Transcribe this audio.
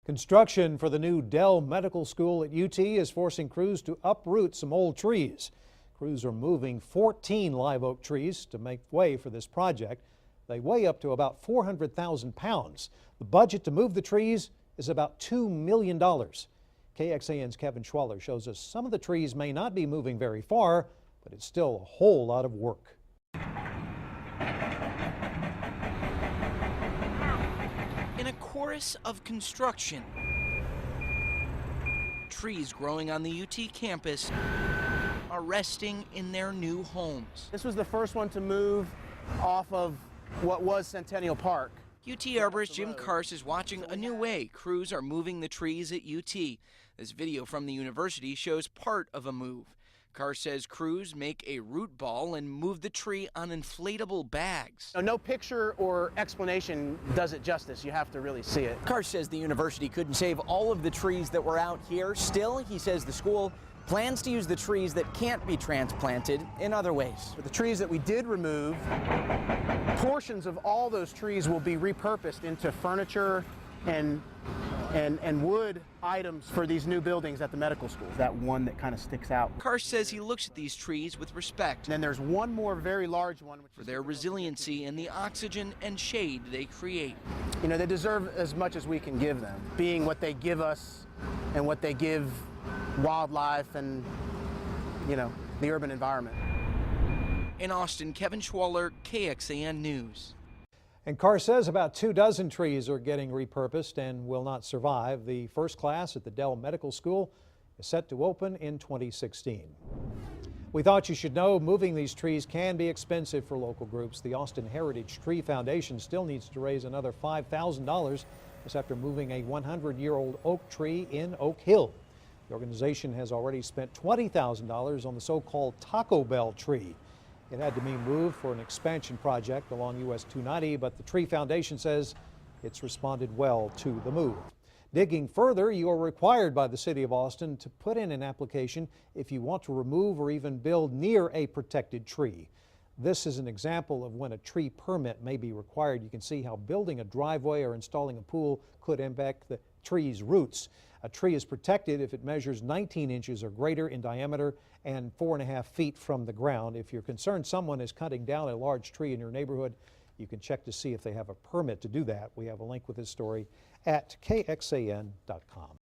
Construction for the new Dell Medical School at UT is forcing crews to uproot some old trees. Crews are moving 14 live oak trees to make way for this project. They weigh up to about 400,000 pounds. The budget to move the trees is about $2 million. KXAN's Kevin Schwaller shows us some of the trees may not be moving very far, but it's still a whole lot of work. In a chorus of construction, trees growing on the UT campus are resting in their new homes. This was the first one to move off of what was Centennial Park. UT arborist Jim Karst is watching a new way crews are moving the trees at UT. This video from the university shows part of a move. Karst says crews make a root ball and move the tree on inflatable bags. No picture or explanation does it justice. You have to really see it. Karst says the university couldn't save all of the trees that were out here. Still, he says the school plans to use the trees that can't be transplanted in other ways. For the trees that we did remove, portions of all those trees will be repurposed into furniture and wood items for these new buildings at the medical school. That one that kind of sticks out. Karst says he looks at these trees with respect. And then there's one more very large one for their resiliency and the oxygen and shade they create. You know, they deserve as much as we can give them, being what they give us and what they give wildlife and, you know, the urban environment. In Austin, Kevin Schwaller, KXAN News. And Karst says about 24 trees are getting repurposed and will not survive. The first class at the Dell Medical School is set to open in 2016. We thought you should know moving these trees can be expensive for local groups. The Austin Heritage Tree Foundation still needs to raise another $5,000 just after moving a 100-year-old oak tree in Oak Hill. The organization has already spent $20,000 on the so-called Taco Bell tree. It had to be moved for an expansion project along US 290, but the Tree Foundation says it's responded well to the move. Digging further, you are required by the City of Austin to put in an application if you want to remove or even build near a protected tree. This is an example of when a tree permit may be required. You can see how building a driveway or installing a pool could impact the tree's roots. A tree is protected if it measures 19 inches or greater in diameter and 4.5 feet from the ground. If you're concerned someone is cutting down a large tree in your neighborhood, you can check to see if they have a permit to do that. We have a link with this story at kxan.com.